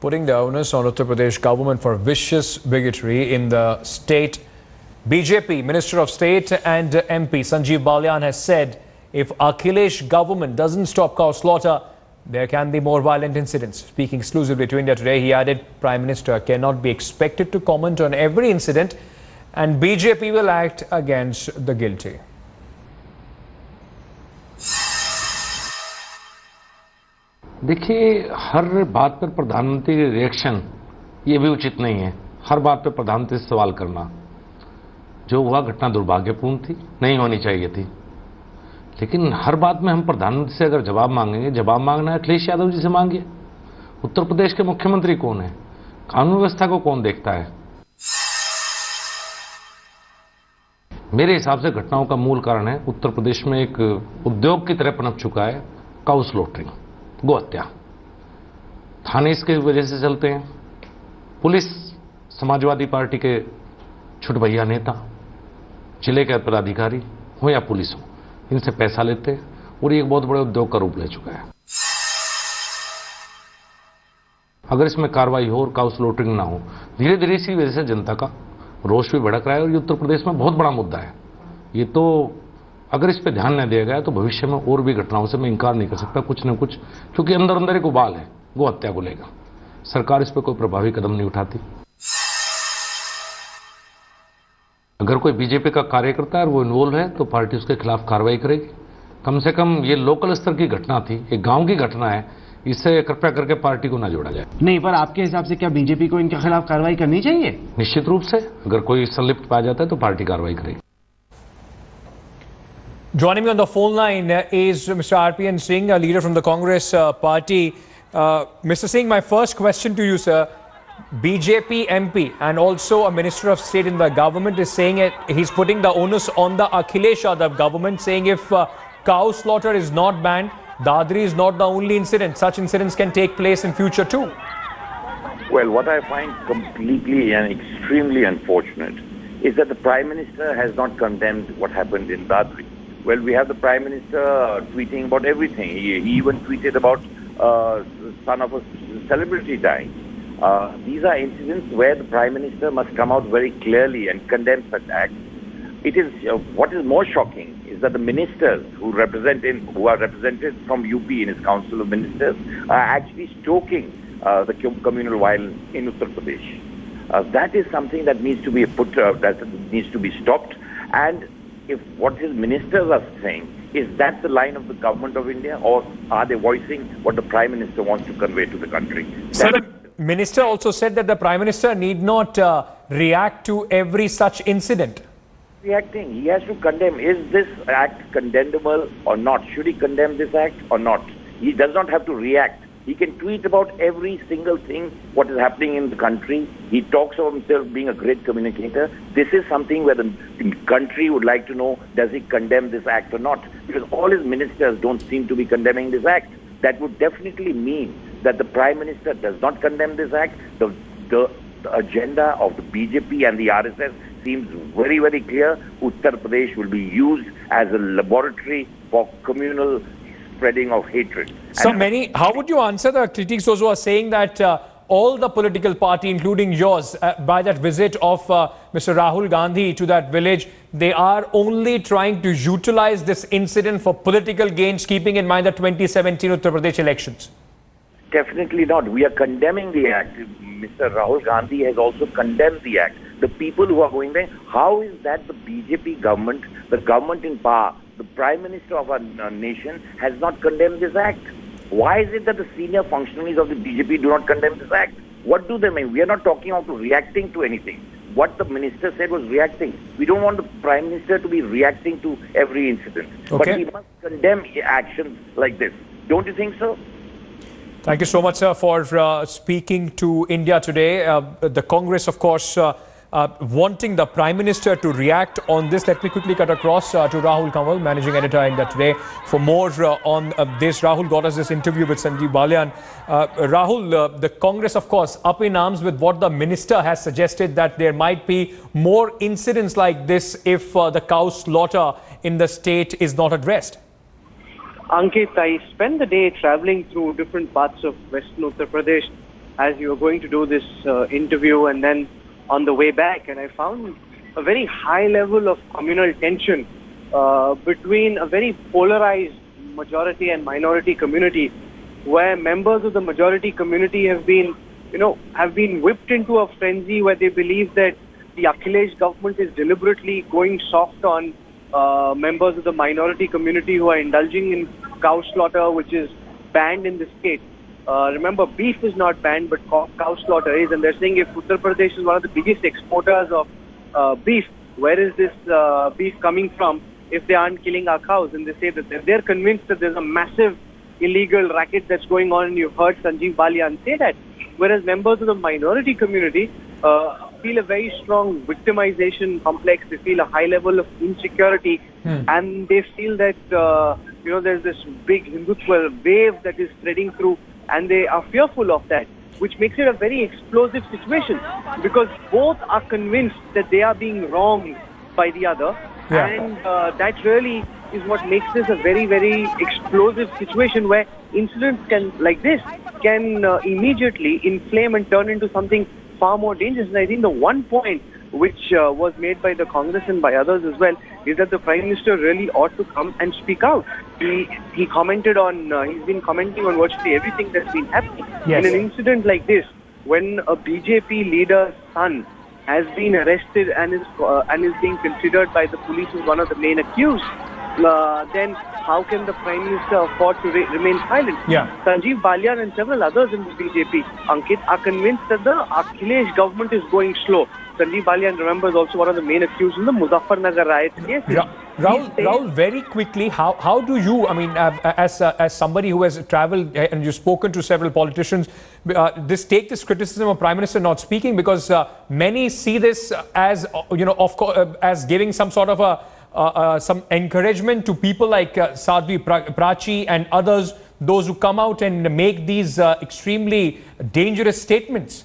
putting the onus on Uttar Pradesh government for vicious bigotry in the state. BJP Minister of State and MP Sanjeev Baliyan has said if Akhilesh government doesn't stop cow slaughter, there can be more violent incidents. Speaking exclusively to India Today, he added Prime Minister cannot be expected to comment on every incident and BJP will act against the guilty. देखिए, हर बात पर प्रधानमंत्री की reaction ये भी उचित नहीं है। हर बात पर प्रधानमंत्री से सवाल करना, जो हुआ घटना दुर्भाग्यपूर्ण थी, नहीं होनी चाहिए थी। लेकिन हर बात में हम प्रधानमंत्री से अगर जवाब मांगेंगे, जवाब मांगना है अखिलेश यादव जी से मांगिए। उत्तर प्रदेश के मुख्यमंत्री कौन है? कानून व्यवस्था को कौन देखता है? मेरे हिसाब से घटनाओं का मूल कारण है उत्तर प्रदेश में एक उद्योग की तरह पनप चुका है काउ स्लॉटरिंग, गौ हत्या। थाने इसके वजह से चलते हैं। पुलिस समाजवादी पार्टी के छुटभैया नेता, जिले के पदाधिकारी हो या पुलिस हो, इनसे पैसा लेते हैं और ये एक बहुत बड़े उद्योग का रूप ले चुका है। अगर इसमें कार्रवाई हो और काउ स्लॉटरिंग ना हो, धीरे धीरे इसी वजह से जनता का रोष भी भड़क रहा है और ये उत्तर प्रदेश में बहुत बड़ा मुद्दा है। ये तो अगर इस पे ध्यान न दिया गया तो भविष्य में और भी घटनाओं से मैं इंकार नहीं कर सकता, कुछ न कुछ, क्योंकि अंदर अंदर एक उबाल है गौ हत्या को लेकर। सरकार इस पर कोई प्रभावी कदम नहीं उठाती। अगर कोई बीजेपी का कार्यकर्ता है और वो इन्वॉल्व है तो पार्टी उसके खिलाफ कार्रवाई करेगी। कम से कम ये लोकल स्तर की घटना थी, एक गांव की घटना है, इससे कृपया करके पार्टी को ना जोड़ा जाए। नहीं, पर आपके हिसाब से क्या बीजेपी को इनके खिलाफ कार्रवाई करनी चाहिए? निश्चित रूप से, अगर कोई संलिप्त पाया जाता है तो पार्टी कार्रवाई करेगी। Joining me on the phone line is Mr. RPN Singh, a leader from the Congress party. Mr. Singh, my first question to you, sir. BJP MP and also a Minister of State in the government is saying he's putting the onus on the Akhilesh Yadav government, saying if cow slaughter is not banned, Dadri is not the only incident. Such incidents can take place in future too. Well, what I find completely and extremely unfortunate is that the Prime Minister has not condemned what happened in Dadri. Well, we have the Prime Minister tweeting about everything. He even tweeted about son of a celebrity dying. These are incidents where the Prime Minister must come out very clearly and condemn such acts. It is what is more shocking is that the ministers who are represented from UP in his Council of Ministers are actually stoking the communal violence in Uttar Pradesh. That is something that needs to be that needs to be stopped. And if what his ministers are saying, is that the line of the government of India, or are they voicing what the Prime Minister wants to convey to the country? Sir, the Minister also said that the Prime Minister need not react to every such incident. Reacting, he has to condemn. Is this act condemnable or not? Should he condemn this act or not? He does not have to react. He can tweet about every single thing, what is happening in the country. He talks of himself being a great communicator. This is something where the country would like to know, does he condemn this act or not? Because all his ministers don't seem to be condemning this act. That would definitely mean that the Prime Minister does not condemn this act. The agenda of the BJP and the RSS seems very, very clear. Uttar Pradesh will be used as a laboratory for communal spreading of hatred. So how would you answer the critics those who are saying that all the political party, including yours, by that visit of Mr. Rahul Gandhi to that village, they are only trying to utilize this incident for political gains, keeping in mind the 2017 Uttar Pradesh elections? Definitely not. We are condemning the act. Mr. Rahul Gandhi has also condemned the act. The people who are going there, how is that the BJP government, the government in power, the Prime Minister of our nation has not condemned this act? Why is it that the senior functionaries of the BJP do not condemn this act? What do they mean? We are not talking about reacting to anything. What the minister said was reacting. We don't want the Prime Minister to be reacting to every incident. Okay. But he must condemn actions like this. Don't you think so? Thank you so much, sir, for speaking to India Today. The Congress, of course, wanting the Prime Minister to react on this. Let me quickly cut across to Rahul Kanwal, Managing Editor India Today. For more on this, Rahul got us this interview with Sanjeev Baliyan. Rahul, the Congress, of course, up in arms with what the Minister has suggested, that there might be more incidents like this if the cow slaughter in the state is not addressed. Ankit, I spent the day traveling through different parts of Western Uttar Pradesh, as you were going to do this interview and then on the way back, and I found a very high level of communal tension between a very polarized majority and minority community, where members of the majority community have been whipped into a frenzy where they believe that the Akhilesh government is deliberately going soft on members of the minority community who are indulging in cow slaughter, which is banned in the state. Remember, beef is not banned, but cow slaughter is, and they're saying if Uttar Pradesh is one of the biggest exporters of beef, where is this beef coming from if they aren't killing our cows? And they say that they're convinced that there's a massive illegal racket that's going on, and you've heard Sanjeev Baliyan say that. Whereas members of the minority community feel a very strong victimization complex. They feel a high level of insecurity, and they feel that there's this big Hindutva wave that is spreading through, and they are fearful of that, which makes it a very explosive situation because both are convinced that they are being wronged by the other, and that really is what makes this a very, very explosive situation where incidents like this can immediately inflame and turn into something far more dangerous. And I think the one point which was made by the Congress and by others as well is that the Prime Minister really ought to come and speak out. He commented on, he's been commenting on virtually everything that's been happening. Yes. In an incident like this, when a BJP leader's son has been arrested and is being considered by the police as one of the main accused, then how can the Prime Minister afford to remain silent? Sanjeev Baliyan and several others in the BJP, Ankit, are convinced that the Akhilesh government is going slow. Sanjeev Baliyan, remember, is also one of the main accused in the Muzaffarnagar riot case. Rahul, very quickly, how do you, I mean, as somebody who has travelled and you've spoken to several politicians, take this criticism of Prime Minister not speaking, because many see this as, of course, as giving some sort of some encouragement to people like Sadhvi Prachi and others, those who come out and make these extremely dangerous statements.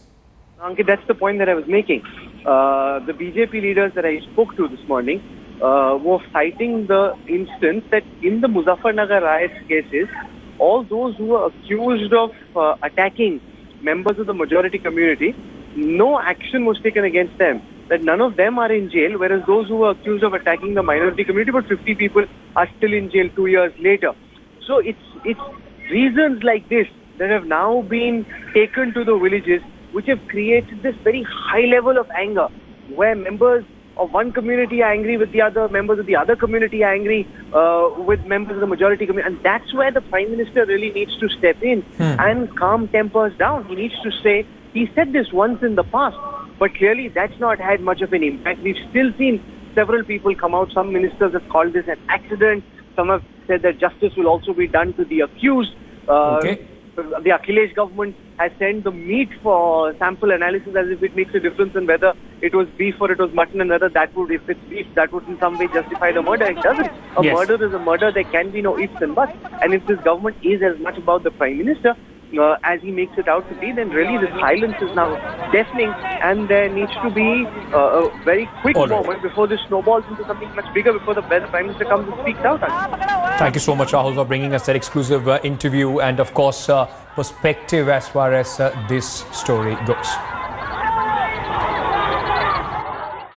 Ankit, that's the point that I was making. The BJP leaders that I spoke to this morning were citing the instance that in the Muzaffarnagar riots cases, all those who were accused of attacking members of the majority community, no action was taken against them. That none of them are in jail, whereas those who were accused of attacking the minority community, about 50 people, are still in jail 2 years later. So it's reasons like this that have now been taken to the villages, which have created this very high level of anger, where members of one community are angry with the other, members of the other community are angry with members of the majority community. And that's where the Prime Minister really needs to step in and calm tempers down. He needs to say, he said this once in the past, but clearly that's not had much of an impact. We've still seen several people come out. Some ministers have called this an accident. Some have said that justice will also be done to the accused. The Akhilesh government has sent the meat for sample analysis as if it makes a difference in whether it was beef or it was mutton, and whether that would, if it's beef, that would in some way justify the murder. It doesn't. A murder is a murder. There can be no ifs and buts. And if this government is as much about the Prime Minister as he makes it out to be, then really the silence is now deafening, and there needs to be a very quick moment before this snowballs into something much bigger, before the Prime Minister comes and speaks out. Thank you so much, Rahul, for bringing us that exclusive interview and, of course, perspective as far as this story goes.